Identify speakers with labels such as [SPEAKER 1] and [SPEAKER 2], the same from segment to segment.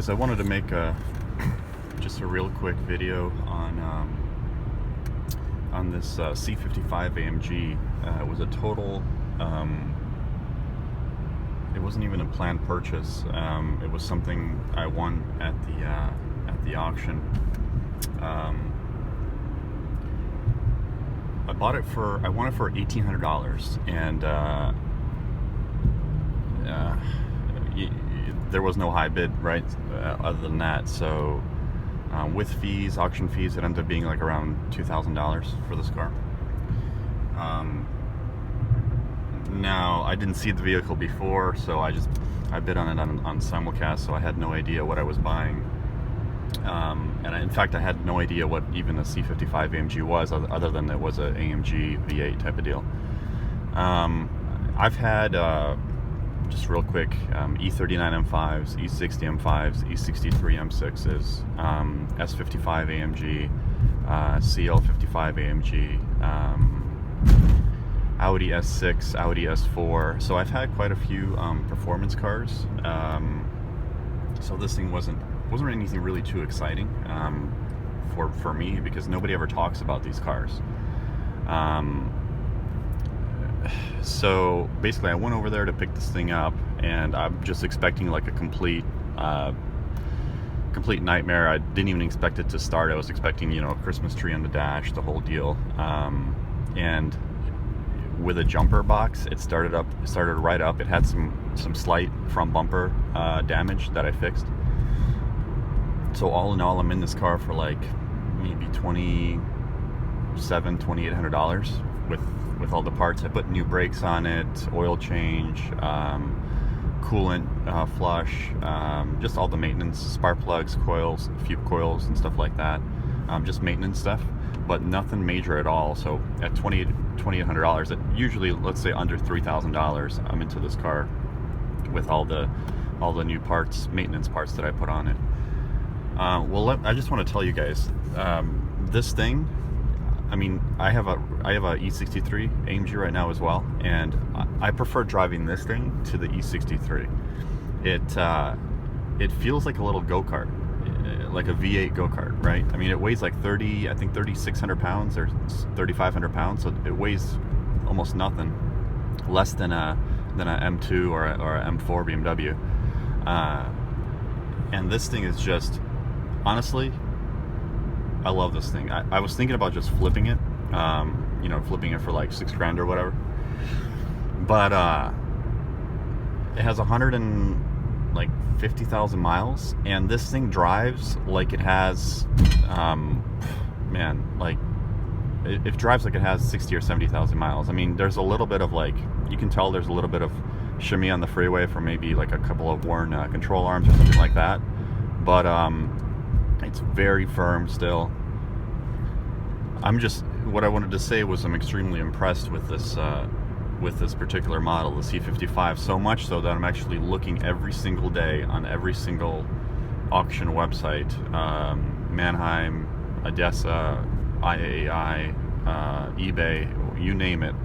[SPEAKER 1] guys, I wanted to make just a real quick video on this C55 AMG. It was a total, it wasn't even a planned purchase. It was something I won at the auction. I won it for $1,800, and there was no high bid, right? Other than that, so with fees, auction fees, it ended up being like around $2,000 for this car. Now, I didn't see the vehicle before, so I bid on it on simulcast, so I had no idea what I was buying. In fact, I had no idea what even a C55 AMG was, other than it was an AMG V8 type of deal. I've had, just real quick, E39 M5s, E60 M5s, E63 M6s, S55 AMG, CL55 AMG, Audi S6, Audi S4. So I've had quite a few performance cars. So this thing wasn't anything really too exciting for me, because nobody ever talks about these cars. So basically, I went over there to pick this thing up, and I'm just expecting like a complete nightmare. I didn't even expect it to start. I was expecting, a Christmas tree on the dash, the whole deal. And with a jumper box, it started right up. It had some slight front bumper damage that I fixed. So all in all, I'm in this car for like maybe $2,800 with all the parts. I put new brakes on it, oil change, coolant flush, just all the maintenance, spark plugs, coils, a few coils and stuff like that. Just maintenance stuff, but nothing major at all. So at $2,800, at usually, let's say under $3,000, I'm into this car with all the new parts, maintenance parts that I put on it. I just want to tell you guys, this thing, I mean, I have a E63 AMG right now as well, and I prefer driving this thing to the E63. It feels like a little go-kart, like a V8 go-kart, right? I mean, it weighs like 3,600 pounds or 3,500 pounds, so it weighs almost nothing, less than a M2 or a M4 BMW. And this thing is just, honestly, I love this thing. I was thinking about just flipping it, flipping it for like $6,000 or whatever. But it has 150,000 miles, and this thing drives like it has, it drives like it has 60 or 70,000 miles. I mean, there's a little bit of like, you can tell there's a little bit of shimmy on the freeway from maybe like a couple of worn control arms or something like that. But it's very firm still. What I wanted to say was I'm extremely impressed with this particular model, the C55, so much so that I'm actually looking every single day on every single auction website, Mannheim, Odessa, IAAI, eBay, you name it.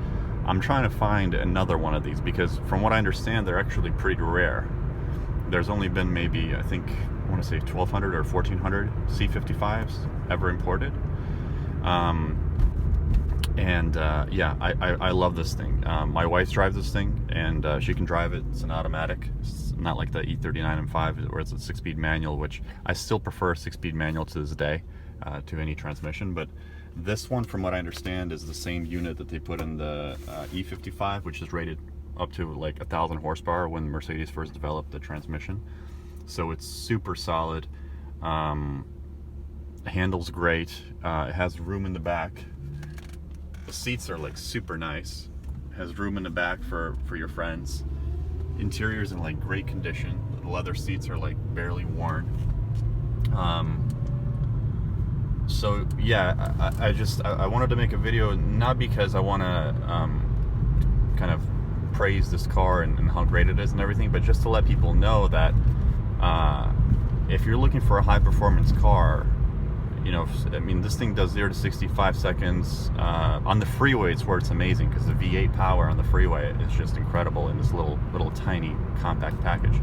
[SPEAKER 1] I'm trying to find another one of these, because from what I understand, they're actually pretty rare. There's only been maybe, I think, I want to say 1,200 or 1,400 C55s ever imported. Yeah, I love this thing. My wife drives this thing, and she can drive it. It's an automatic. It's not like the E39 M5 where it's a 6-speed manual, which I still prefer a 6-speed manual to this day to any transmission. But this one, from what I understand, is the same unit that they put in the E55, which is rated up to like 1,000 horsepower when Mercedes first developed the transmission. So it's super solid. Handles great. It has room in the back. The seats are like super nice. It has room in the back for your friends. Interior's in like great condition. The leather seats are like barely worn. So yeah, I wanted to make a video, not because I want to kind of praise this car and how great it is and everything, but just to let people know that if you're looking for a high performance car, I mean, this thing does 0 to 65 seconds on the freeway. It's where it's amazing, because the V8 power on the freeway is just incredible in this little tiny compact package.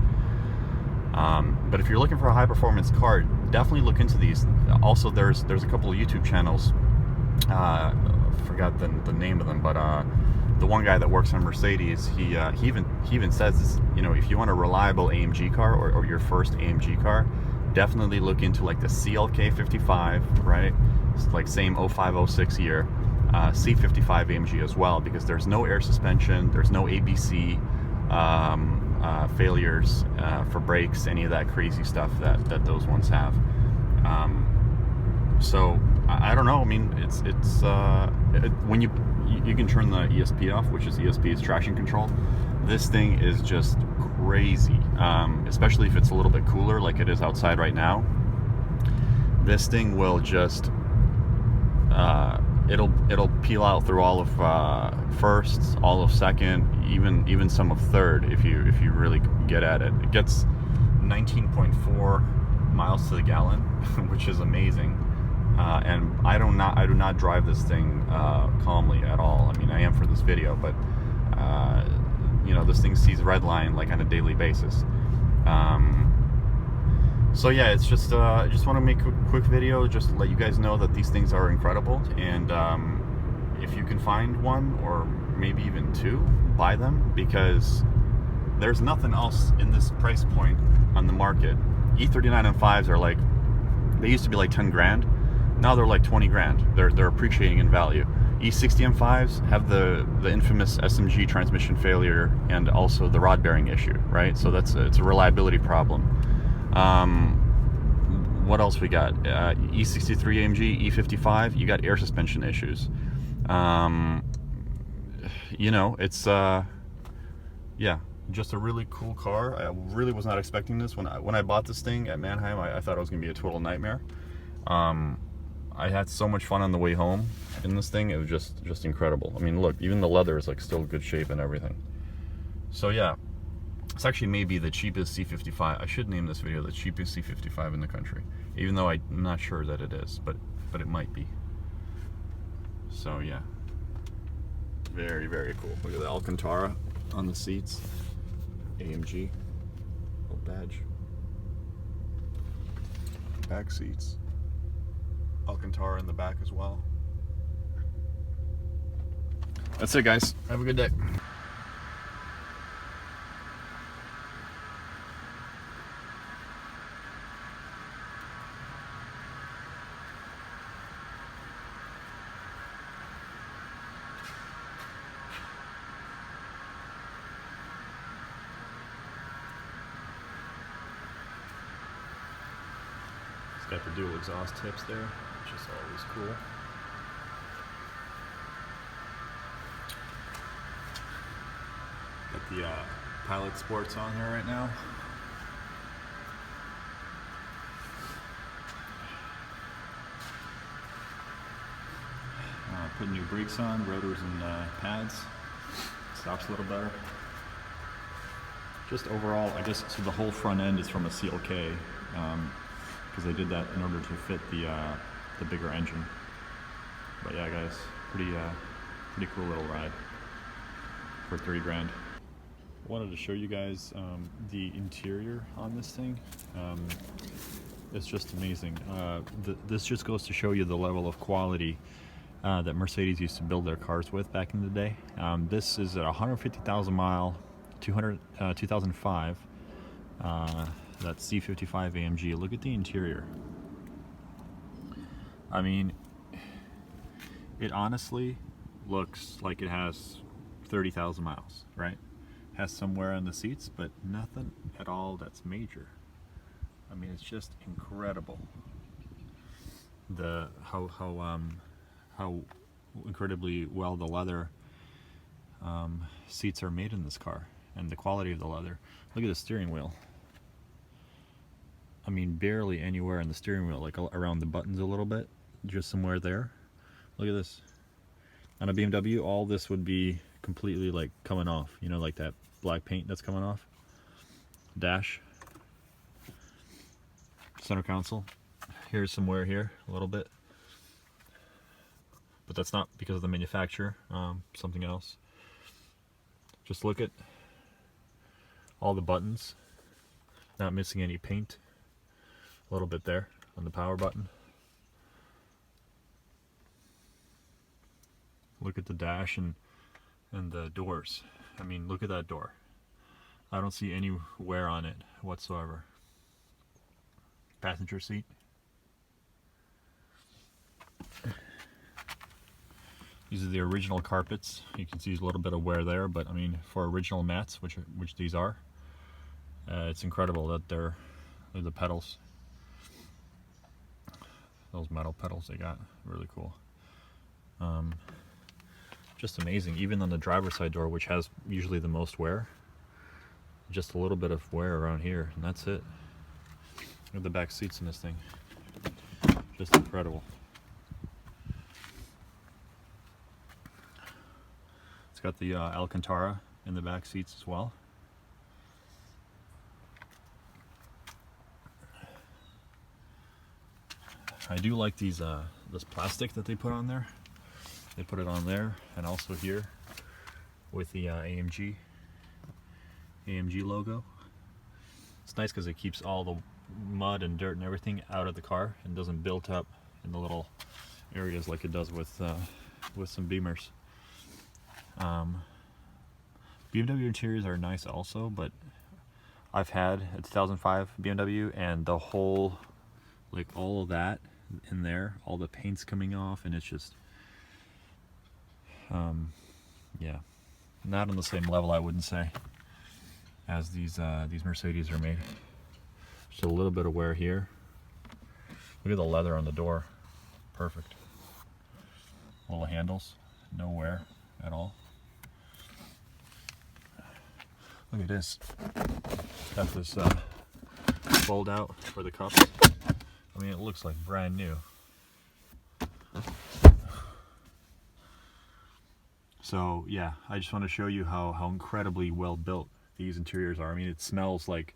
[SPEAKER 1] But if you're looking for a high performance car, definitely look into these. Also, there's a couple of YouTube channels. Forgot the name of them, but the one guy that works on Mercedes, he even says this, you know, if you want a reliable AMG car, or your first AMG car, definitely look into like the C55, right? It's like same 05-06 year, C55 AMG as well, because there's no air suspension, there's no ABC failures for brakes, any of that crazy stuff that those ones have. So I don't know. I mean, it's when you can turn the ESP off, which is ESP is traction control. This thing is just crazy, especially if it's a little bit cooler like it is outside right now. This thing will just it'll peel out through all of first, all of second, even some of third if you really get at it. It gets 19.4 miles to the gallon, which is amazing. And I do not drive this thing calmly at all. I mean, I am for this video, but you know, this thing sees red line like on a daily basis. So yeah, it's just I just want to make a quick video just to let you guys know that these things are incredible, and if you can find one or maybe even two, buy them, because there's nothing else in this price point on the market. E39 M5s are like, they used to be like 10 grand. Now they're like 20 grand. They're appreciating in value. E60 M5s have the infamous SMG transmission failure and also the rod bearing issue, right? So it's a reliability problem. What else we got? E63 AMG, E55, you got air suspension issues. You know, it's yeah, just a really cool car. I really was not expecting this when I bought this thing at Mannheim. I thought it was gonna be a total nightmare. I had so much fun on the way home in this thing. It was just incredible. I mean, look, even the leather is like still good shape and everything. So yeah, it's actually maybe the cheapest C55. I should name this video the cheapest C55 in the country, even though I'm not sure that it is, but it might be. So yeah, very, very cool. Look at the Alcantara on the seats. AMG, little badge. Back seats. Alcantara in the back as well. That's it, guys. Have a good day. It's got the dual exhaust tips there, which is always cool. Got the Pilot Sports on here right now. Put new brakes on, rotors and pads. Stops a little better. Just overall, I guess, so the whole front end is from a CLK. Because they did that in order to fit the bigger engine. But yeah, guys, pretty cool little ride for 30 grand. I wanted to show you guys the interior on this thing. It's just amazing. This just goes to show you the level of quality that Mercedes used to build their cars with back in the day. This is a 150,000 mile, 2005. That C55 AMG. Look at the interior. I mean, it honestly looks like it has 30,000 miles, right? Has some wear on the seats, but nothing at all that's major. I mean, it's just incredible. How incredibly well the leather seats are made in this car, and the quality of the leather. Look at the steering wheel. I mean, barely anywhere in the steering wheel, like around the buttons a little bit, just somewhere there. Look at this. On a BMW, all this would be completely like coming off, you know, like that black paint that's coming off. Dash. Center console. Here's some wear here, a little bit. But that's not because of the manufacturer, something else. Just look at all the buttons. Not missing any paint. A little bit there on the power button. Look at the dash and the doors. I mean, look at that door. I don't see any wear on it whatsoever. Passenger seat. These are the original carpets. You can see a little bit of wear there, but I mean, for original mats, which these are, it's incredible that they're the pedals. Those metal pedals they got, really cool. Just amazing. Even on the driver's side door, which has usually the most wear, just a little bit of wear around here, and that's it. Look at the back seats in this thing. Just incredible. It's got the Alcantara in the back seats as well. I do like these this plastic that they put on there. They put it on there and also here with the AMG logo. It's nice because it keeps all the mud and dirt and everything out of the car and doesn't build up in the little areas like it does with some Beamers. BMW interiors are nice also, but I've had a 2005 BMW and the whole, like all of that in there, all the paint's coming off, and it's just yeah, not on the same level, I wouldn't say, as these Mercedes are made. Just a little bit of wear here. Look at the leather on the door, perfect. Little handles, no wear at all. Look at this. Got this fold out for the cups. I mean, it looks like brand new. So yeah, I just want to show you how incredibly well built these interiors are. I mean, it smells like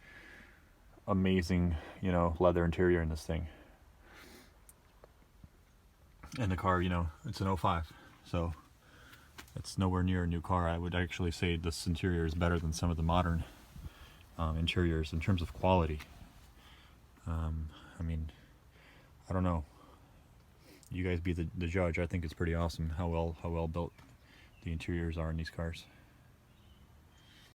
[SPEAKER 1] amazing, you know, leather interior in this thing. And the car, you know, it's an 05, so it's nowhere near a new car. I would actually say this interior is better than some of the modern interiors in terms of quality. I mean, I don't know. You guys be the judge. I think it's pretty awesome how well built the interiors are in these cars.